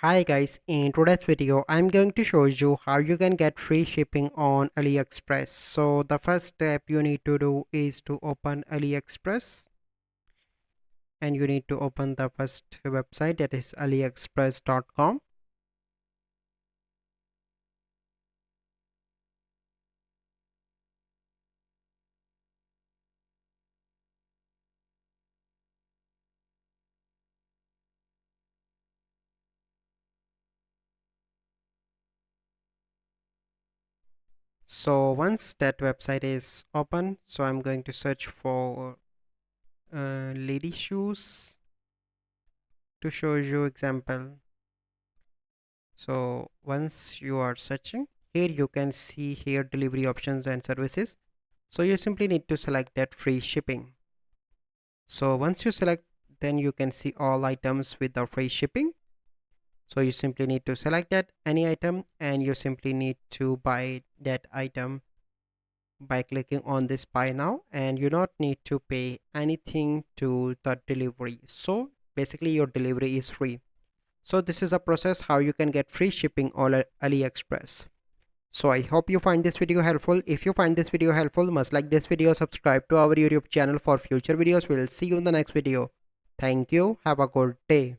Hi guys, in today's video I'm going to show you how you can get free shipping on Aliexpress. So the first step you need to do is to open Aliexpress, and you need to open the first website, that is aliexpress.com. So once that website is open, so I'm going to search for lady shoes to show you example. So once you are searching, here you can see here delivery options and services. So you simply need to select that free shipping. So once you select, then you can see all items with the free shipping. So you simply need to select that any item, and you simply need to buy that item by clicking on this buy now, and you not need to pay anything to the delivery. So basically your delivery is free. So this is a process how you can get free shipping on AliExpress. So I hope you find this video helpful. If you find this video helpful, must like this video, subscribe to our YouTube channel for future videos. We'll see you in the next video. Thank you. Have a good day.